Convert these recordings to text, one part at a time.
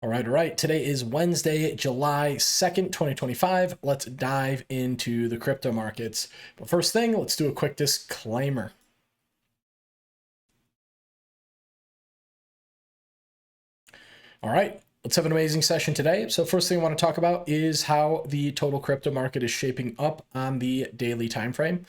All right. Today is Wednesday, July 2nd, 2025. Let's dive into the crypto markets. But first thing, let's do a quick disclaimer. All right, let's have an amazing session today. So first thing I want to talk about is how the total crypto market is shaping up on the daily time frame.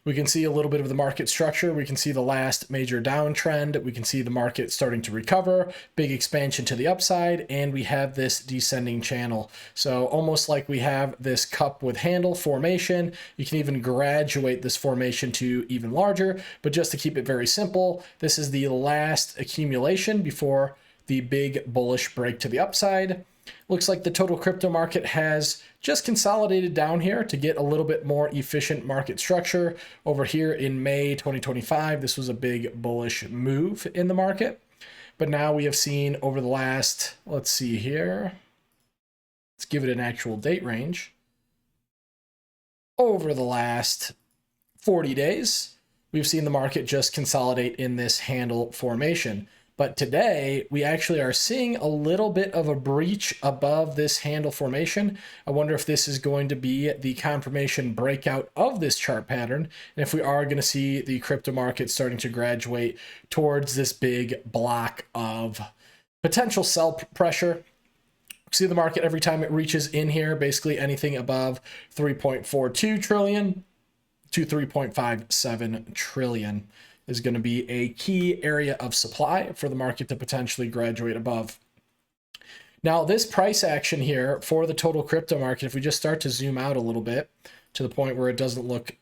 We can see a little bit of the market structure. We can see the last major downtrend. We can see the market starting to recover, big expansion to the upside, and we have this descending channel. So almost like we have this cup with handle formation. You can even graduate this formation to even larger, but just to keep it very simple, this is the last accumulation before the big bullish break to the upside. Looks like the total crypto market has just consolidated down here to get a little bit more efficient market structure. Over here in May 2025, this was a big bullish move in the market. But now we have seen over the last, let's see here, let's give it an actual date range. Over the last 40 days, we've seen the market just consolidate in this handle formation. But today, we actually are seeing a little bit of a breach above this handle formation. I wonder if this is going to be the confirmation breakout of this chart pattern, and if we are going to see the crypto market starting to graduate towards this big block of potential sell pressure. See the market every time it reaches in here, basically anything above 3.42 trillion to 3.57 trillion. Is going to be a key area of supply for the market to potentially graduate above. Now, this price action here for the total crypto market, if we just start to zoom out a little bit to the point where it doesn't look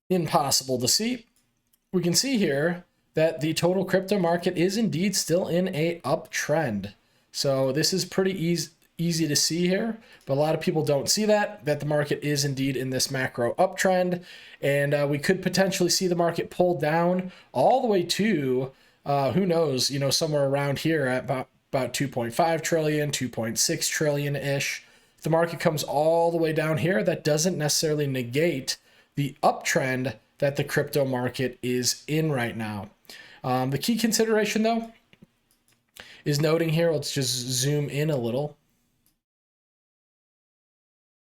impossible to see, we can see here that the total crypto market is indeed still in a uptrend. So this is pretty easy to see here, but a lot of people don't see that the market is indeed in this macro uptrend, and we could potentially see the market pull down all the way to who knows, somewhere around here at about 2.5 trillion, 2.6 trillion ish. If the market comes all the way down here, that doesn't necessarily negate the uptrend that the crypto market is in right now. The key consideration though is noting here, let's just zoom in a little.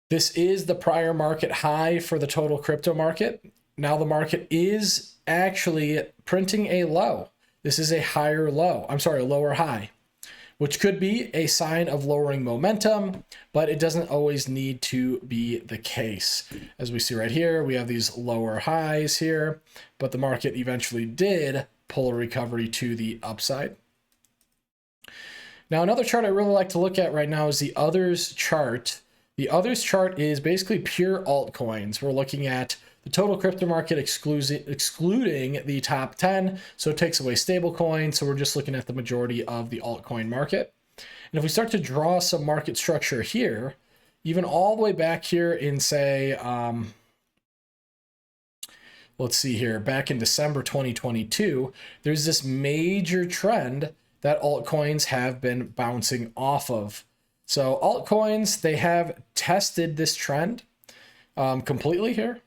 This is the prior market high for the total crypto market. Now the market is actually printing a low. This is a higher low. I'm sorry, a lower high, which could be a sign of lowering momentum, but it doesn't always need to be the case. As we see right here, we have these lower highs here, but the market eventually did pull a recovery to the upside. Now, another chart I really like to look at right now is the others chart. The others chart is basically pure altcoins. We're looking at the total crypto market excluding the top 10. So it takes away stable coins. So we're just looking at the majority of the altcoin market. And if we start to draw some market structure here, even all the way back here in say, let's see here, back in December 2022, there's this major trend that altcoins have been bouncing off of. So altcoins, they have tested this trend completely here.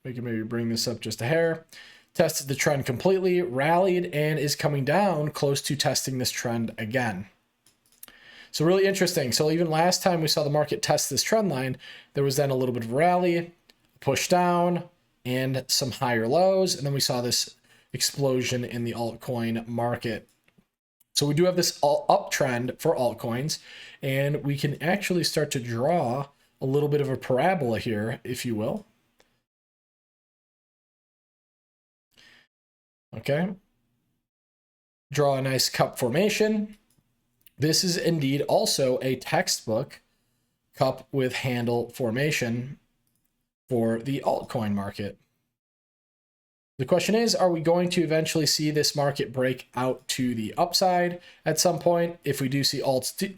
We can maybe bring this up just a hair. Tested the trend completely, rallied, and is coming down close to testing this trend again. So really interesting. So even last time we saw the market test this trend line, there was then a little bit of rally, push down, and some higher lows. And then we saw this explosion in the altcoin market. So we do have this uptrend for altcoins, and we can actually start to draw a little bit of a parabola here, if you will. Okay. Draw a nice cup formation. This is indeed also a textbook cup with handle formation for the altcoin market. The question is, are we going to eventually see this market break out to the upside at some point? If we do see alts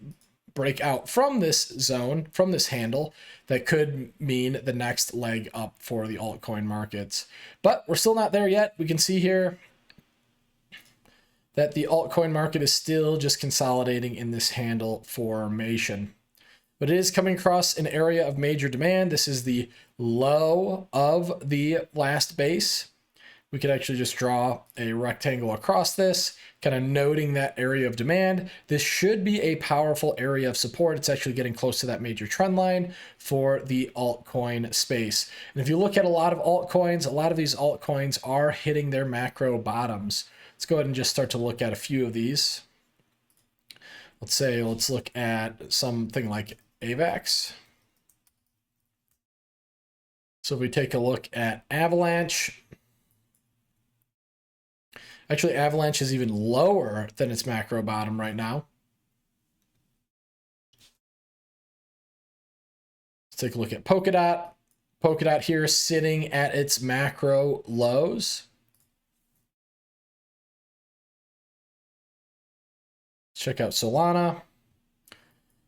break out from this zone, from this handle, that could mean the next leg up for the altcoin markets. But we're still not there yet. We can see here that the altcoin market is still just consolidating in this handle formation. But it is coming across an area of major demand. This is the low of the last base. we could actually just draw a rectangle across this, kind of noting that area of demand. This should be a powerful area of support. It's actually getting close to that major trend line for the altcoin space. And if you look at a lot of altcoins, a lot of these altcoins are hitting their macro bottoms. Let's go ahead and just start to look at a few of these. Let's look at something like AVAX. So if we take a look at Avalanche, actually Avalanche is even lower than its macro bottom right now. Let's take a look at Polkadot. Polkadot here sitting at its macro lows. Check out Solana.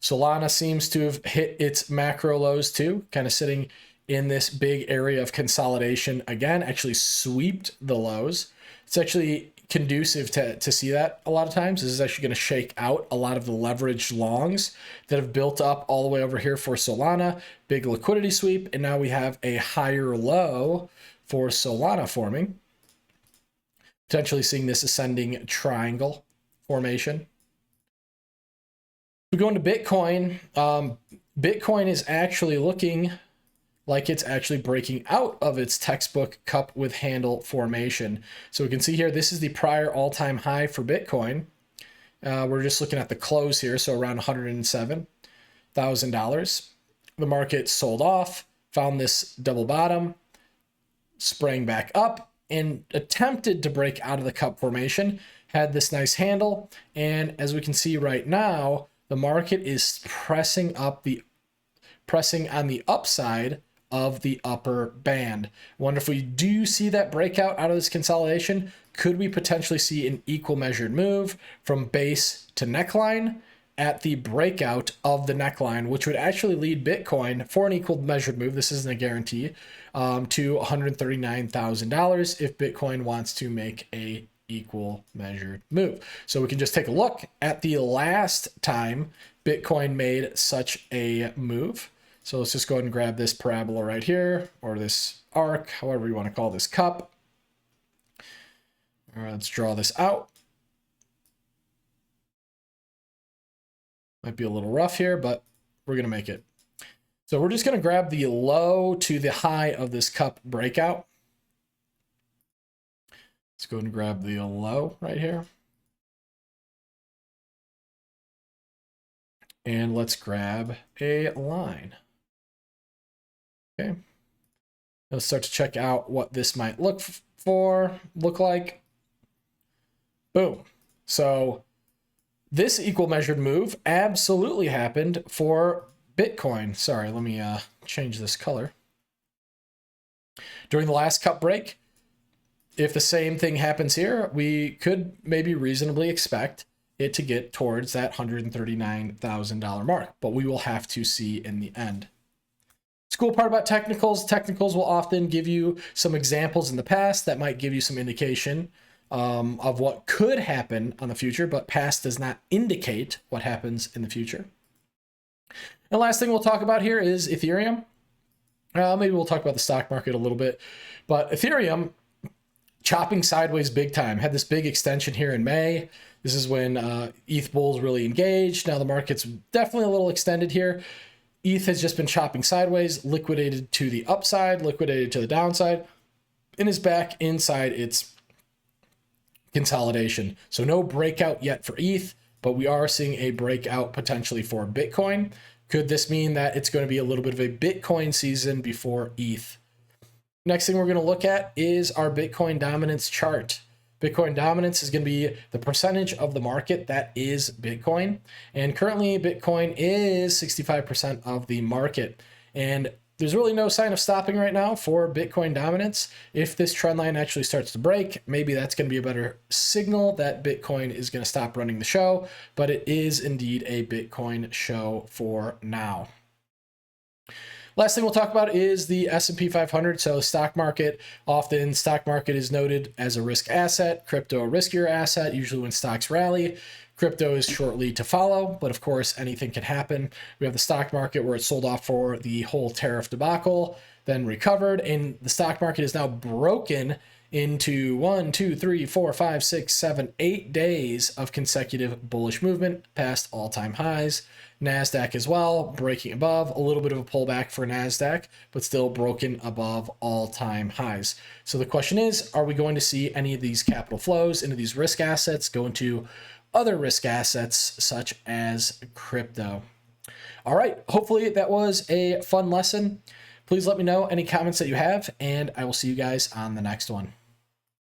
Solana seems to have hit its macro lows too, kind of sitting in this big area of consolidation again, actually swept the lows. It's actually conducive to see that a lot of times. This is actually going to shake out a lot of the leveraged longs that have built up all the way over here for Solana. Big liquidity sweep, and now we have a higher low for Solana forming. Potentially seeing this ascending triangle formation. We go into Bitcoin. Bitcoin is actually looking like it's actually breaking out of its textbook cup with handle formation. So we can see here, this is the prior all-time high for Bitcoin. We're just looking at the close here, so around $107,000. The market sold off, found this double bottom, sprang back up, and attempted to break out of the cup formation, had this nice handle, and as we can see right now, the market is pressing on the upside of the upper band. I wonder if we do see that breakout out of this consolidation, could we potentially see an equal measured move from base to neckline at the breakout of the neckline, which would actually lead Bitcoin for an equal measured move, this isn't a guarantee, to $139,000 if Bitcoin wants to make a equal measured move. So we can just take a look at the last time Bitcoin made such a move. So let's just go ahead and grab this parabola right here, or this arc, however you want to call this cup. All right, let's draw this out. Might be a little rough here, but we're going to make it. So we're just going to grab the low to the high of this cup breakout. Let's go ahead and grab the low right here. And let's grab a line. Okay. Let's start to check out what this might look like. Boom. So this equal measured move absolutely happened for Bitcoin. Sorry, let me change this color. During the last cup break, if the same thing happens here, we could maybe reasonably expect it to get towards that $139,000 mark, but we will have to see in the end. It's cool part about technicals. Technicals will often give you some examples in the past that might give you some indication of what could happen on the future, but past does not indicate what happens in the future. And last thing we'll talk about here is Ethereum. Maybe we'll talk about the stock market a little bit, but Ethereum chopping sideways big time. Had this big extension here in May. This is when ETH bulls really engaged. Now the market's definitely a little extended here. ETH has just been chopping sideways, liquidated to the upside, liquidated to the downside, and is back inside its consolidation. So no breakout yet for ETH, but we are seeing a breakout potentially for Bitcoin. Could this mean that it's going to be a little bit of a Bitcoin season before ETH? Next thing we're going to look at is our Bitcoin dominance chart. Bitcoin dominance is going to be the percentage of the market that is Bitcoin. And currently Bitcoin is 65% of the market. And there's really no sign of stopping right now for Bitcoin dominance. If this trend line actually starts to break, maybe that's going to be a better signal that Bitcoin is going to stop running the show. But it is indeed a Bitcoin show for now. Last thing we'll talk about is the S&P 500. So stock market, often stock market is noted as a risk asset, crypto a riskier asset, usually when stocks rally. Crypto is shortly to follow, but of course anything can happen. We have the stock market where it sold off for the whole tariff debacle, then recovered, and the stock market is now broken into 1, 2, 3, 4, 5, 6, 7, 8 days of consecutive bullish movement past all-time highs. NASDAQ as well, breaking above, a little bit of a pullback for NASDAQ, but still broken above all-time highs. So the question is, are we going to see any of these capital flows into these risk assets go into other risk assets such as crypto? All right, hopefully that was a fun lesson. Please let me know any comments that you have, and I will see you guys on the next one.